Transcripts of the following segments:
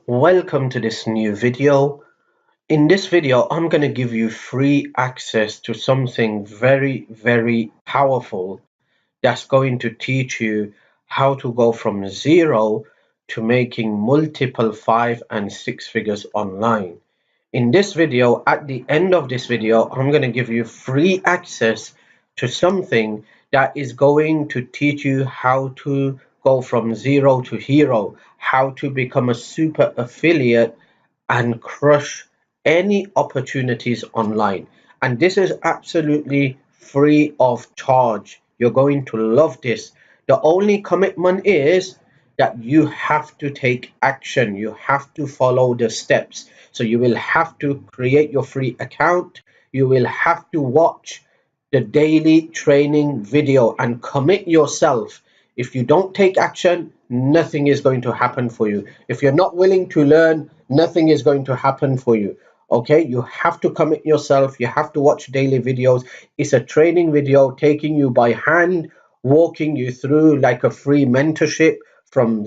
Welcome to this new video. In this video, I'm going to give you free access to something very powerful that's going to teach you how to go from zero to making multiple 5 and 6 figures online. In this video, at the end of this video, I'm going to give you free access to something that is going to teach you how to go from zero to hero, how to become a super affiliate and crush any opportunities online. And this is absolutely free of charge. You're going to love this. The only commitment is that you have to take action. You have to follow the steps. So you will have to create your free account. You will have to watch the daily training video and commit yourself. If you don't take action, nothing is going to happen for you. If you're not willing to learn, nothing is going to happen for you. Okay, you have to commit yourself. You have to watch daily videos. It's a training video taking you by hand, walking you through like a free mentorship from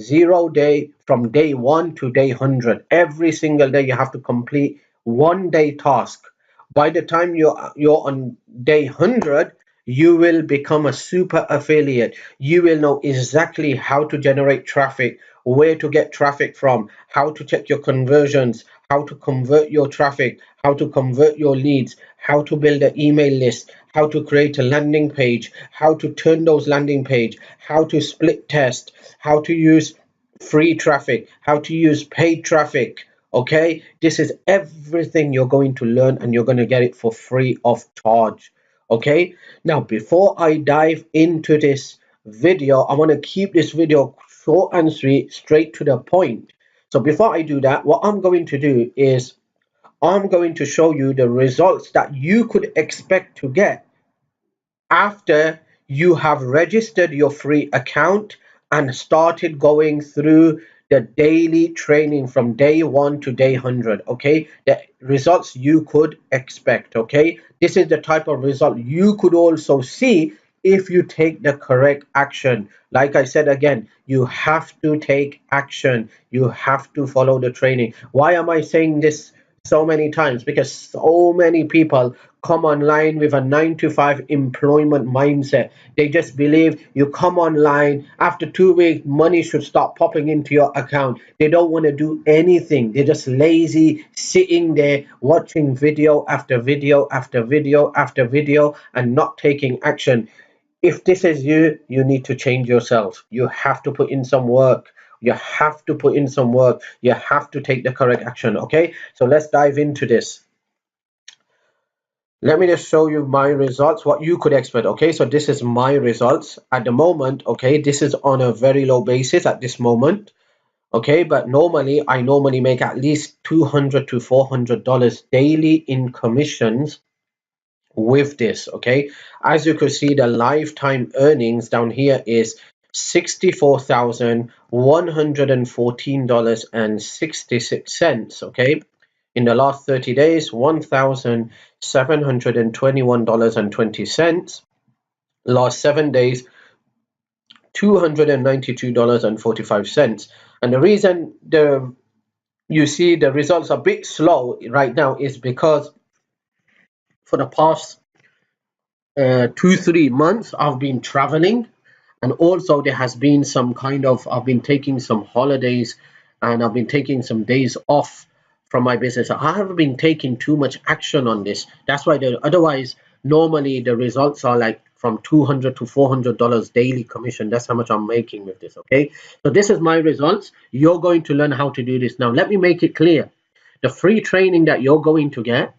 from day 1 to day 100. Every single day you have to complete 1 day task. By the time you're on day 100, you will become a super affiliate. You will know exactly how to generate traffic, where to get traffic from, how to check your conversions, how to convert your traffic, how to convert your leads, how to build an email list, how to create a landing page, how to turn those landing page, how to split test, how to use free traffic, how to use paid traffic. Okay, this is everything you're going to learn, and you're going to get it for free of charge. Okay, now before I dive into this video, I want to keep this video short and sweet, straight to the point. So before I do that, what I'm going to do is I'm going to show you the results that you could expect to get after you have registered your free account and started going through the daily training from day 1 to day 100. Okay, the results you could expect. Okay, this is the type of result you could also see if you take the correct action. Like I said again, you have to take action. You have to follow the training. Why am I saying this so many times? Because so many people come online with a 9 to 5 employment mindset. They just believe you come online, after 2 weeks, money should start popping into your account. They don't want to do anything. They're just lazy, sitting there watching video after video after video after video and not taking action. If this is you, you need to change yourself. You have to put in some work. You have to put in some work. You have to take the correct action. Okay, so let's dive into this. Let me just show you my results, what you could expect. Okay, so this is my results at the moment. Okay, this is on a very low basis at this moment. Okay, but I normally make at least $200 to $400 daily in commissions with this. Okay, as you can see, the lifetime earnings down here is $64,114.66. Okay, in the last 30 days, $1,721.20. Last 7 days, $292.45. And the reason you see the results are a bit slow right now is because for the past 2-3 months I've been traveling, and also there has been some kind of, I've been taking some holidays and I've been taking some days off from my business. I haven't been taking too much action on this. That's why otherwise normally the results are like from $200 to $400 daily commission. That's how much I'm making with this. Okay, so this is my results. You're going to learn how to do this. Now let me make it clear, the free training that you're going to get,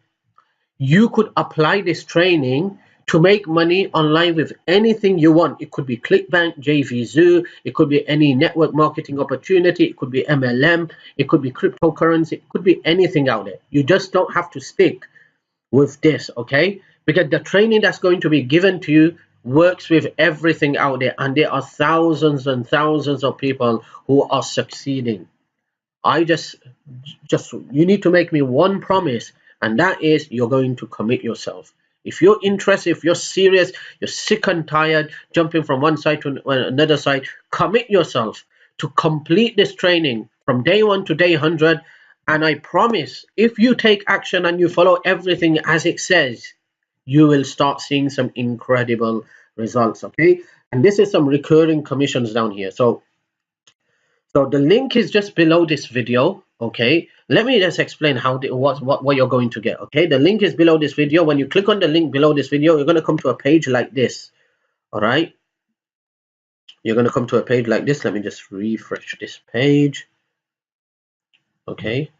you could apply this training to make money online with anything you want. It could be ClickBank, JVZoo, it could be any network marketing opportunity, it could be MLM, it could be cryptocurrency, it could be anything out there. You just don't have to stick with this, okay? Because the training that's going to be given to you works with everything out there, and there are thousands and thousands of people who are succeeding. You need to make me one promise, and that is you're going to commit yourself. If you're interested, if you're serious, you're sick and tired jumping from one side to another side, commit yourself to complete this training from day 1 to day 100. And I promise, if you take action and you follow everything as it says, you will start seeing some incredible results. Okay, and this is some recurring commissions down here. So the link is just below this video. Okay, let me just explain how what you're going to get. Okay, the link is below this video. When you click on the link below this video, you're going to come to a page like this. All right, you're going to come to a page like this. Let me just refresh this page. Okay,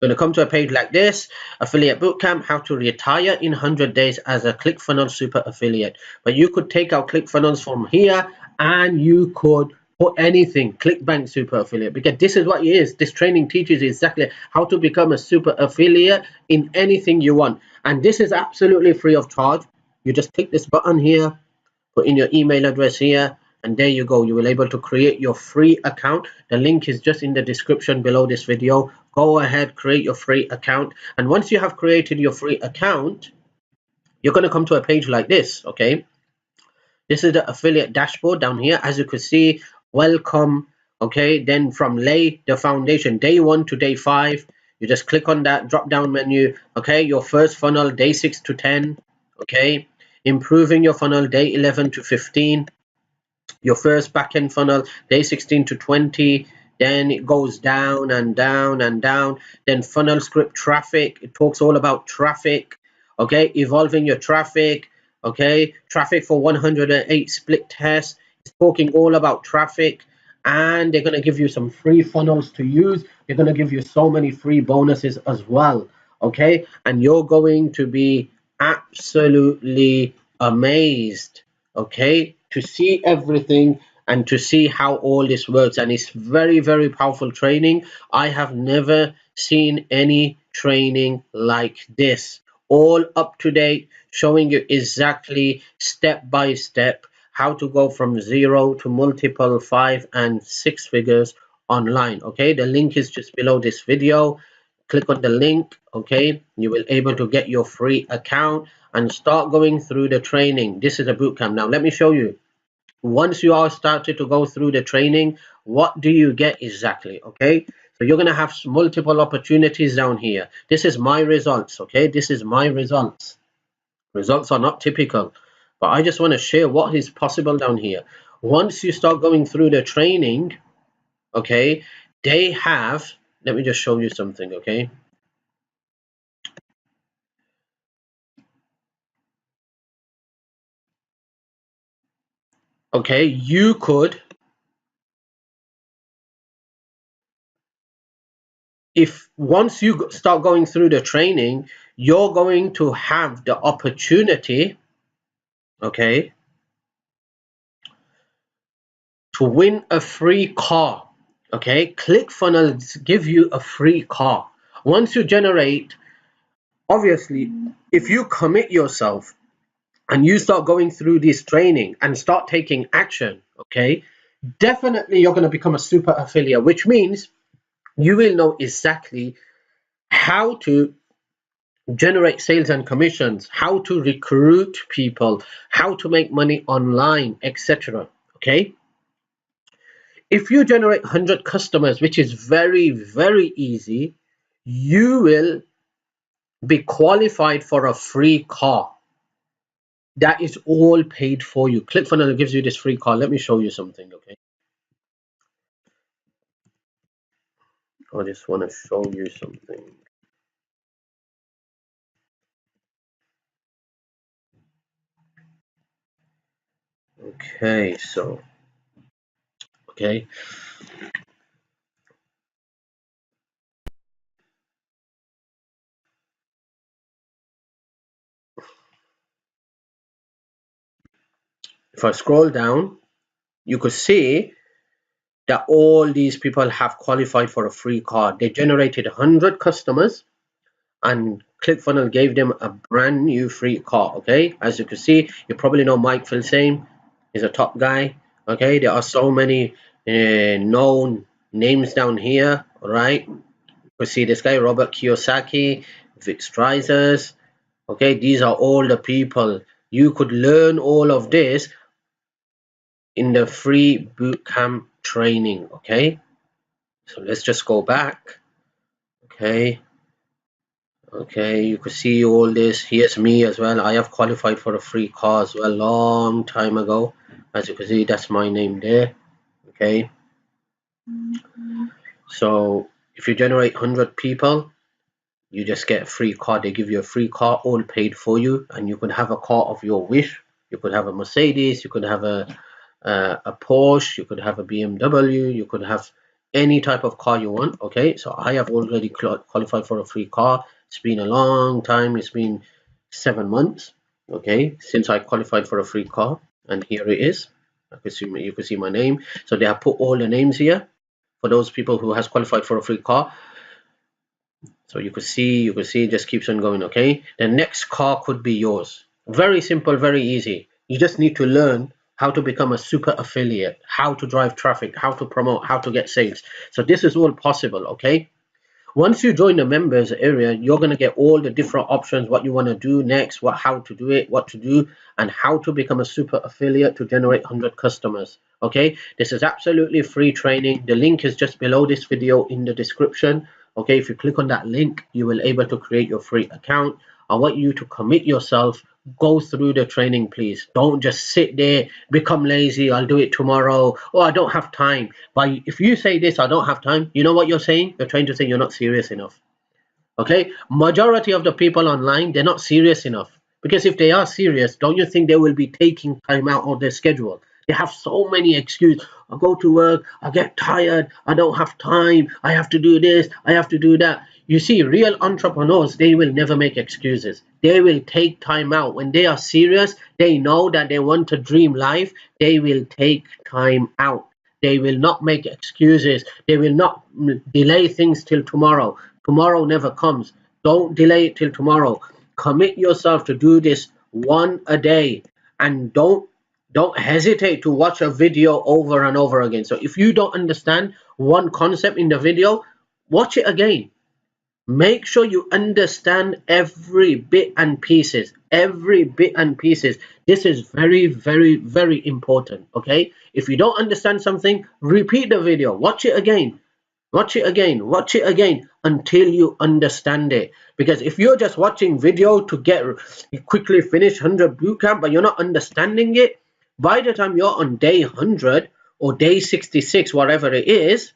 going to come to a page like this: affiliate bootcamp, how to retire in 100 days as a Clickfunnels super affiliate. But you could take out Clickfunnels from here and you could put anything ClickBank super affiliate, because this is what it is. This training teaches you exactly how to become a super affiliate in anything you want, and this is absolutely free of charge. You just click this button here, put in your email address here, and there you go. You will be able to create your free account. The link is just in the description below this video. Go ahead, create your free account, and once you have created your free account, you're going to come to a page like this. Okay, this is the affiliate dashboard down here. As you can see, welcome. Okay, then from lay the foundation, day 1 to day 5, you just click on that drop down menu. Okay, your first funnel, day 6 to 10. Okay, improving your funnel, day 11 to 15. Your first backend funnel, day 16 to 20. Then it goes down and down and down. Then funnel script traffic, it talks all about traffic. Okay, evolving your traffic. Okay, traffic for 108 split tests. It's talking all about traffic, and they're going to give you some free funnels to use. They're going to give you so many free bonuses as well. Okay, and you're going to be absolutely amazed, okay, to see everything and to see how all this works. And it's very, very powerful training. I have never seen any training like this, all up to date, showing you exactly step by step how to go from 0 to multiple 5 and 6 figures online. Okay, the link is just below this video. Click on the link. Okay, you will able to get your free account and start going through the training. This is a bootcamp. Now let me show you. Once you are started to go through the training, what do you get exactly? Okay, so you're going to have multiple opportunities down here. This is my results. Okay, this is my results. Results are not typical, but I just want to share what is possible down here. Once you start going through the training, okay, they have, let me just show you something. Okay, okay, you could, if once you start going through the training, you're going to have the opportunity, okay, to win a free car. Okay, ClickFunnels give you a free car. Once you generate, obviously, if you commit yourself and you start going through this training and start taking action, okay, definitely you're going to become a super affiliate, which means you will know exactly how to generate sales and commissions, how to recruit people, how to make money online, etc. Okay, if you generate 100 customers, which is very, very easy, you will be qualified for a free car. That is all paid for you. ClickFunnels gives you this free car. Let me show you something. Okay, I just want to show you something. Okay, so okay, if I scroll down, you could see that all these people have qualified for a free car. They generated 100 customers and ClickFunnels gave them a brand new free car. Okay, as you can see, you probably know Mike Filsame. He's a top guy. Okay, there are so many known names down here. All right, you see this guy, Robert Kiyosaki, Vic Strizers. Okay, these are all the people. You could learn all of this in the free bootcamp training. Okay, so let's just go back. Okay, you can see all this. Here's me as well. I have qualified for a free car as well, long time ago. As you can see, that's my name there. Okay, so if you generate 100 people, you just get a free car. They give you a free car, all paid for you, and you can have a car of your wish. You could have a Mercedes, you could have a Porsche, you could have a BMW, you could have any type of car you want. Okay, so I have already qualified for a free car. It's been a long time. It's been 7 months. Okay, since I qualified for a free car, and here it is. You can see my name. So they have put all the names here for those people who has qualified for a free car. So you can see it just keeps on going. Okay, the next car could be yours. Very simple, very easy. You just need to learn how to become a super affiliate, how to drive traffic, how to promote, how to get sales. So this is all possible. Okay, once you join the members area, you're going to get all the different options, what you want to do next, how to do it, what to do, and how to become a super affiliate to generate 100 customers. Okay, this is absolutely free training. The link is just below this video in the description. Okay, if you click on that link, you will able to create your free account. I want you to commit yourself, go through the training, please. Don't just sit there, become lazy, I'll do it tomorrow, or I don't have time. But if you say this, I don't have time, you know what you're saying? You're trying to say you're not serious enough. Okay, majority of the people online, they're not serious enough, because if they are serious, don't you think they will be taking time out of their schedule? They have so many excuses. I go to work, I get tired, I don't have time, I have to do this, I have to do that. You see, real entrepreneurs, they will never make excuses. They will take time out. When they are serious, they know that they want to dream life, they will take time out. They will not make excuses. They will not delay things till tomorrow. Tomorrow never comes. Don't delay it till tomorrow. Commit yourself to do this one a day, and don't hesitate to watch a video over and over again. So if you don't understand one concept in the video, watch it again. Make sure you understand every bit and pieces. Every bit and pieces. This is very, very, very important. Okay? If you don't understand something, repeat the video. Watch it again. Watch it again. Watch it again until you understand it. Because if you're just watching video to get quickly finish 100 bootcamp, but you're not understanding it, by the time you're on day 100 or day 66, whatever it is,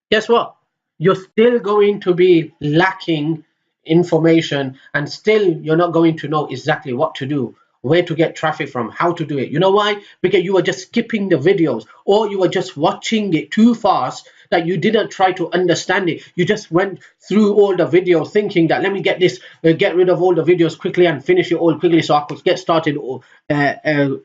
guess what? You're still going to be lacking information, and still you're not going to know exactly what to do, where to get traffic from, how to do it. You know why? Because you were just skipping the videos, or you were just watching it too fast that you didn't try to understand it. You just went through all the videos thinking that let me get this, get rid of all the videos quickly and finish it all quickly so I could get started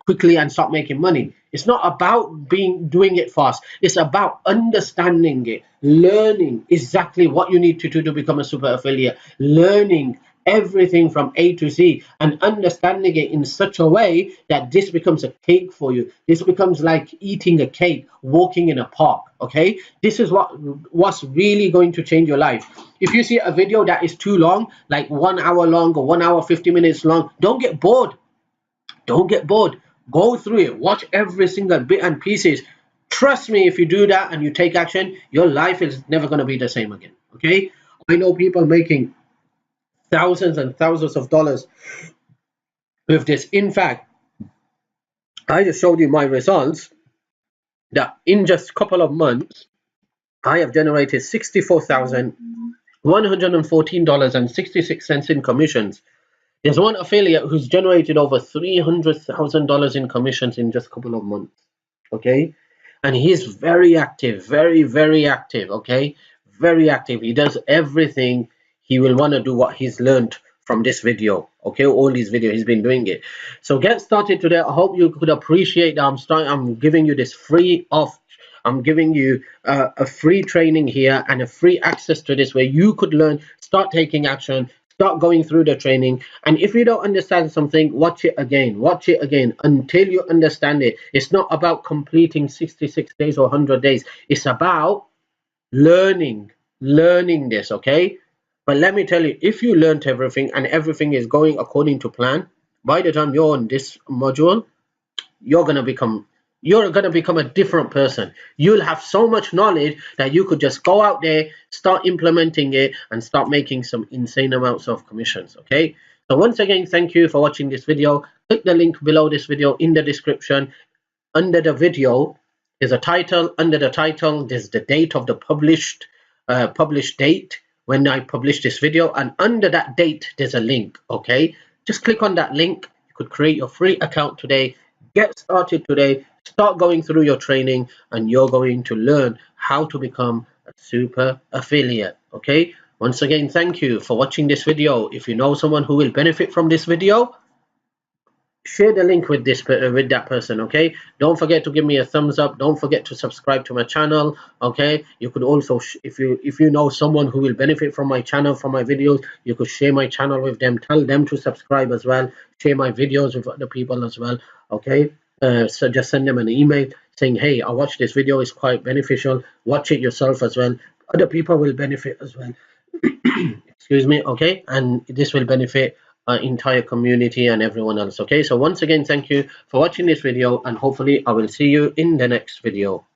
quickly and start making money. It's not about doing it fast. It's about understanding it, learning exactly what you need to do to become a super affiliate, learning everything from A to Z and understanding it in such a way that this becomes a cake for you. This becomes like eating a cake, walking in a park. Okay, this is what's really going to change your life. If you see a video that is too long, like 1 hour long or 1 hour 50 minutes long, don't get bored. Don't get bored. Go through it. Watch every single bit and pieces. Trust me, if you do that and you take action, your life is never going to be the same again. Okay, I know people making thousands and thousands of dollars with this. In fact, I just showed you my results that in just a couple of months, I have generated $64,114.66 in commissions. There's one affiliate who's generated over $300,000 in commissions in just a couple of months. Okay, and he's very active, very, very active. Okay, very active. He does everything. He will want to do what he's learned from this video. Okay, all these videos he's been doing it. So get started today. I hope you could appreciate that I'm giving you this free off. I'm giving you a free training here and a free access to this where you could learn, start taking action, start going through the training. And if you don't understand something, watch it again until you understand it. It's not about completing 66 days or 100 days. It's about learning this. Okay, but let me tell you, if you learned everything and everything is going according to plan, by the time you're on this module, you're going to become you're going to become a different person. You'll have so much knowledge that you could just go out there, start implementing it, and start making some insane amounts of commissions. Okay. So once again, thank you for watching this video. Click the link below this video in the description. Under the video is a title. Under the title, there's the date of the published date when I publish this video, and under that date, there's a link. Okay. Just click on that link. You could create your free account today. Get started today. Start going through your training, and you're going to learn how to become a super affiliate. Okay. Once again, thank you for watching this video. If you know someone who will benefit from this video, share the link with that person. Okay, don't forget to give me a thumbs up. Don't forget to subscribe to my channel. Okay, you could also if you know someone who will benefit from my channel, from my videos, you could share my channel with them. Tell them to subscribe as well. Share my videos with other people as well. Okay, so just send them an email saying, hey, I watched this video, it's quite beneficial. Watch it yourself as well. Other people will benefit as well. Excuse me. Okay, and this will benefit our entire community and everyone else. Okay, so once again, thank you for watching this video, and hopefully I will see you in the next video.